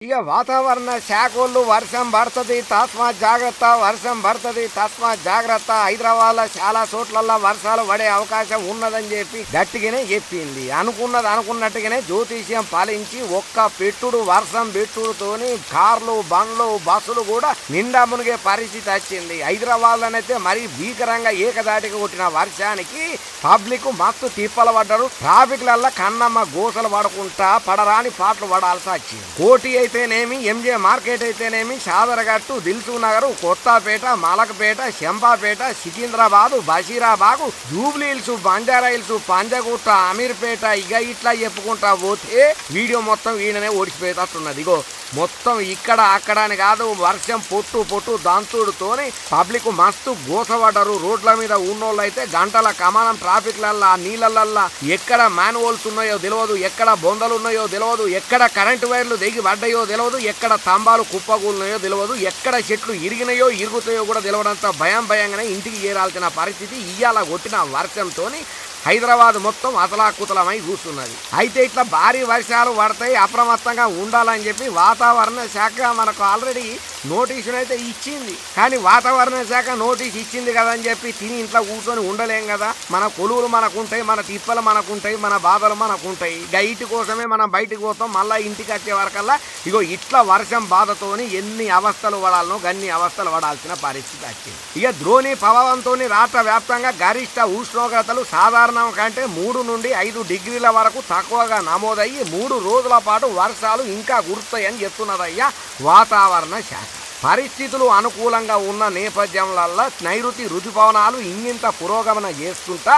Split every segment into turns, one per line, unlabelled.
ఇక వాతావరణ శాఖోళ్ళు వర్షం పడుతుంది తస్మాత్ జాగ్రత్త, వర్షం పడుతుంది తస్మాత్ జాగ్రత్త, హైదరాబాద్ చాలా చోట్ల వర్షాలు పడే అవకాశం ఉన్నదని చెప్పి గట్టిగానే చెప్పింది. అనుకున్నట్టుగానే జ్యోతిష్యం పాలించి ఒక్క పెట్టుడు వర్షం పెట్టుడుతోని కార్లు, బండ్లు, బస్సులు కూడా నిండా మునిగే పరిస్థితి వచ్చింది. హైదరాబాద్ లోనైతే మరీ భీకరంగా ఏకదాటికి కొట్టిన వర్షానికి పబ్లిక్ మస్తు తిప్పలు పడ్డారు. ట్రాఫిక్లల్లా కన్నమ్మ గోసలు పడుకుంటా పడరాని పాటలు పడాల్సి వచ్చింది. కోటి అయితేనేమి, ఎంజే మార్కెట్ అయితేనేమి, షాదరగట్టు, దిల్సు నగర్, కొత్తపేట, మలకపేట, శంపాపేట, సికింద్రాబాద్, బషీరాబాద్, జూబ్లీ హిల్స్, బంజారా హిల్స్, పంజగుట్ట, అమీర్పేట, ఇక ఇట్లా చెప్పుకుంటా పోతే వీడియో మొత్తం ఈయననే ఓడిచిపోయేటట్టున్నది. ఇగో మొత్తం ఇక్కడ అక్కడ అని కాదు, వర్షం పొట్టు దంతుడుతోని పబ్లిక్ మస్తు గోసపడ్డారు. రోడ్ల మీద ఉన్నోళ్ళు అయితే గంటల కమానం ట్రాఫిక్లల్లా, నీళ్ళల్లా ఎక్కడ మ్యాన్హోల్స్ ఉన్నాయో తెలియదు, ఎక్కడ బొందలు ఉన్నాయో తెలియదు, ఎక్కడ కరెంటు వైర్లు దిగి పడ్డాయో తెలియదు, ఎక్కడ స్తంభాలు కుప్పకూలినాయో తెలియదు, ఎక్కడ చెట్లు ఇరిగినాయో ఇరుగుతాయో కూడా తెలియడంత భయంగానే ఇంటికి చేరాల్సిన పరిస్థితి ఇయ్యాల కొట్టిన వర్షంతో హైదరాబాద్ మొత్తం అతలాకుతలమై కూస్తున్నది. అయితే ఇట్లా భారీ వర్షాలు పడతాయి, అప్రమత్తంగా ఉండాలని చెప్పి వాతావరణ శాఖ మనకు ఆల్రెడీ నోటీసులు అయితే ఇచ్చింది. కానీ వాతావరణ శాఖ నోటీస్ ఇచ్చింది కదా అని చెప్పి తిని ఇంట్లో కూర్చొని ఉండలేం కదా. మన కొలువులు మనకుంటాయి, మన తిప్పలు మనకుంటాయి, మన బాధలు మనకుంటాయి. గైటి కోసమే మనం బయటకు పోతాం. మళ్ళీ ఇంటికి వచ్చే వరకల్లా ఇగో ఇట్లా వర్షం బాధతోని ఎన్ని అవస్థలు పడాలనో గన్ని అవస్థలు పడాల్సిన పరిస్థితి వచ్చింది. ఇక ద్రోణి ప్రభావంతో రాష్ట్ర వ్యాప్తంగా గరిష్ట ఉష్ణోగ్రతలు సాధారణం కంటే 3 నుండి 5 డిగ్రీల వరకు తక్కువగా నమోదయ్యి 3 రోజుల పాటు వర్షాలు ఇంకా కురుస్తాయని చెప్తున్నదయ్యా వాతావరణ శాఖ. పరిస్థితులు అనుకూలంగా ఉన్న నేపథ్యంలో నైరుతి రుతుపవనాలు ఇంగింత పురోగమన చేస్తుంటా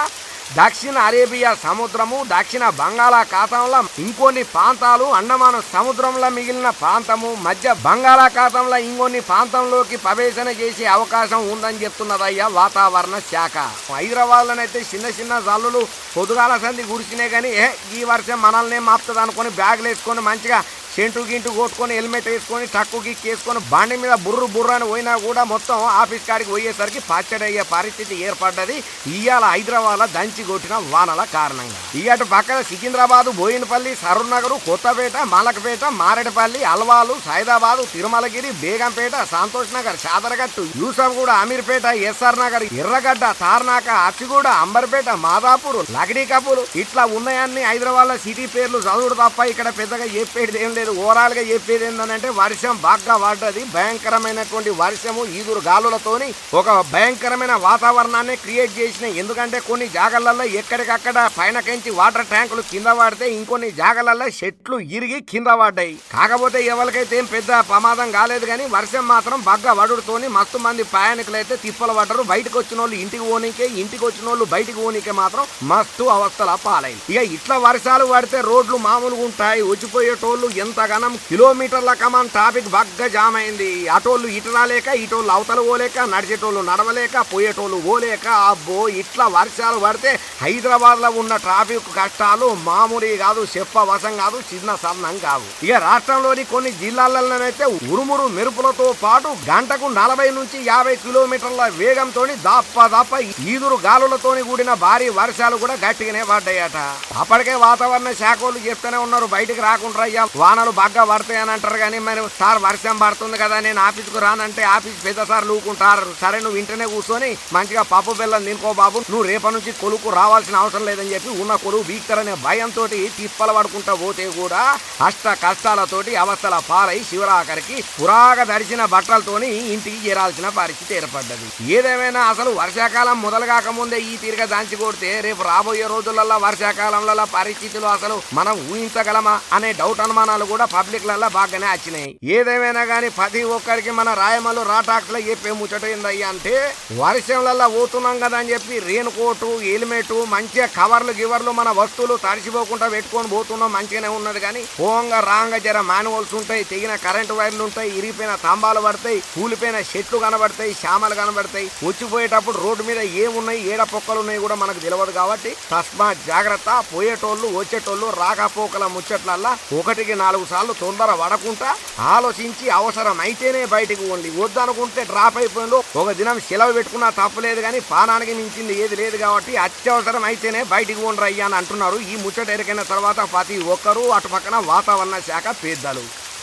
దక్షిణ అరేబియా సముద్రము, దక్షిణ బంగాళాఖాతంలో ఇంకొన్ని ప్రాంతాలు, అండమాన సముద్రంలో మిగిలిన ప్రాంతము, మధ్య బంగాళాఖాతంలో ఇంకొన్ని ప్రాంతంలోకి ప్రవేశన చేసే అవకాశం ఉందని చెప్తున్నదయ్యా వాతావరణ శాఖ. హైదరాబాద్లోనైతే చిన్న జల్లులు పొద్దుగాల సంధి గుడిచినాయి. కానీ ఈ వర్షం మనల్నే మాపుతుంది అనుకొని బ్యాగులు వేసుకొని మంచిగా సెంటు గింటు కొట్టుకొని హెల్మెట్ వేసుకొని టక్కు గిక్కి వేసుకొని బండి మీద బుర్రు అని పోయినా కూడా మొత్తం ఆఫీస్ కాడికి పోయేసరికి పచ్చడయ్యే పరిస్థితి ఏర్పడ్డది ఇవాళ హైదరాబాద్లో దంచి కొట్టిన వానల కారణంగా. ఇటు పక్కన సికింద్రాబాద్, బోయినపల్లి, సరూర్నగర్, కొత్తపేట, మలకపేట, మారేడుపల్లి, అల్వాలు, సైదాబాద్, తిరుమలగిరి, బేగంపేట, సంతోష్ నగర్, చాదరగట్టు, యూసఫ్గూడ, అమీర్పేట, ఎస్ఆర్ నగర్, ఎర్రగడ్డ, తార్నాక, అచ్చిగూడ, అంబర్పేట, మాదాపూర్, లగడీ కపూలు ఇట్లా ఉన్నాయన్ని హైదరాబాద్లో సిటీ పేర్లు చదువుడు తప్ప ఇక్కడ పెద్దగా చెప్పేది ఏం లేదు. ఓవరాల్ గా చెప్పేది ఏంటంటే వర్షం బాగా పడ్డది. భయంకరమైనటువంటి వర్షము ఈదురు గాలులతోని ఒక భయంకరమైన వాతావరణాన్ని క్రియేట్ చేసినాయి. ఎందుకంటే కొన్ని జాగాలలో ఎక్కడికక్కడ పైన కెంచి వాటర్ ట్యాంకులు కింద పడితే, ఇంకొన్ని జాగాలలో చెట్లు ఇరిగి కింద పడ్డాయి. కాకపోతే ఎవరికైతే ఏం పెద్ద ప్రమాదం కాలేదు. కానీ వర్షం మాత్రం బాగా పడుడుతోని మస్తు మంది ప్రయాణికులు అయితే తిప్పలు పడ్డారు. బయటకు వచ్చిన వాళ్ళు ఇంటికి పోనీకే, ఇంటికి వచ్చిన వాళ్ళు బయటికి పోనీకే మాత్రం మస్తు అవస్థల పాలైంది. ఇక ఇట్లా వర్షాలు పడితే రోడ్లు మామూలుగా ఉంటాయి. వచ్చిపోయేటోళ్ళు ఎంతగానం కిలోమీటర్ల కమాన్ ట్రాఫిక్ బాగా జామ్ అయింది. అటోళ్ళు ఇటు రాలేక, ఇటోళ్ళు అవతల పోలేక, నడిచేటోళ్ళు నడవలేక, పోయేటోళ్ళు పోలేక, అబ్బో ఇట్లా వర్షాలు పడితే హైదరాబాద్ లో ఉన్న ట్రాఫిక్ కష్టాలు మామూలు కాదు, చెప్పవశం కాదు, చిన్న సన్నం కాదు. ఇక రాష్ట్రంలోని కొన్ని జిల్లాలలోనైతే ఉరుమురు మెరుపులతో పాటు గంటకు 40 నుంచి 50 కిలోమీటర్ల వేగంతో దప్ప ఈదురు గాలులతోని కూడిన భారీ వర్షాలు కూడా గట్టిగానే పడ్డాయట. అప్పటికే వాతావరణ శాఖలు చెప్తూనే ఉన్నారు బయటికి రాకుండా అయ్యా వానలు బాగా పడతాయని అంటారు. కానీ మరి సార్ వర్షం పడుతుంది కదా నేను ఆఫీస్కు రానంటే ఆఫీస్ పెద్ద సార్ లూకుంటారు. సరే నువ్వు ఇంటనే కూర్చొని మంచిగా పప్పు బెల్లం తినుకో బాబు, నువ్వు రేపటి నుంచి కొలుకు రావాల్సిన అవసరం లేదని చెప్పి ఉన్న కొలువు బీక్తారనే భయంతో తిప్పలు పడుకుంటా పోతే కూడా అష్ట కష్టాలతోటి అవస్థల పాలై శివరాఖరికి పురాగ దడిచిన బట్టలతోని ఇంటికి చేరాల్సిన పరిస్థితి ఏర్పడ్డది. ఏదేమైనా అసలు వర్షాకాలం మొదలు కాకముందే ఈ తీరుగా దాంచి కొడితే రేపు రాబోయే రోజులలో వర్షాకాలంలో పరిస్థితులు అసలు మనం ఊహించగలమా అనే డౌట్ అనుమానాలు కూడా పబ్లిక్ లలో బాగానే వచ్చినాయి. ఏదేమైనా కానీ ప్రతి ఒక్కరికి మన రాయమల్లు రాటాక్స్ లో చెప్పే ముచ్చట ఏందయ్యా అంటే, వర్షంలలో పోతున్నాం కదా అని చెప్పి రెయిన్ కోటు, హెల్మెట్, మంచిగా కవర్లు మన వస్తువులు తడిసిపోకుండా పెట్టుకొని పోతున్నాం, మంచిగానే ఉన్నది. కానీ పోంగా రాంగ జర మాన్యువల్స్ ఉంటాయి, తెగిన కరెంటు వైర్లు ఉంటాయి, ఇరిగిపోయిన స్తంభాలు పడతాయి, కూలిపోయిన చెట్లు కనబడతాయి, శామలు కనబడతాయి. వచ్చిపోయేటప్పుడు రోడ్డు మీద ఏమున్నాయి, ఏడ పొక్కలు ఉన్నాయి కూడా మనకు తెలియదు. కాబట్టి తస్మాత్ జాగ్రత్త. పోయేటోళ్ళు వచ్చేటోళ్ళు రాకపోకల ముచ్చట్లల్లా 1కి 4 సార్లు తొందర పడకుండా ఆలోచించి అవసరమైతేనే బయటికి పోండి. వద్దనుకుంటే డ్రాప్ అయిపోయిందో ఒక దినం సెలవు పెట్టుకున్నా తప్పలేదు. కానీ పానానికి మించింది ఏది లేదు. కాబట్టి అత్యవసరం అయితేనే బయటికి పోండి అయ్యా అని అంటున్నారు. ఈ ముచ్చట ఎరికైన తర్వాత ప్రతి ఒక్కరూ అటు పక్కన వాతావరణ శాఖ పెద్దలు.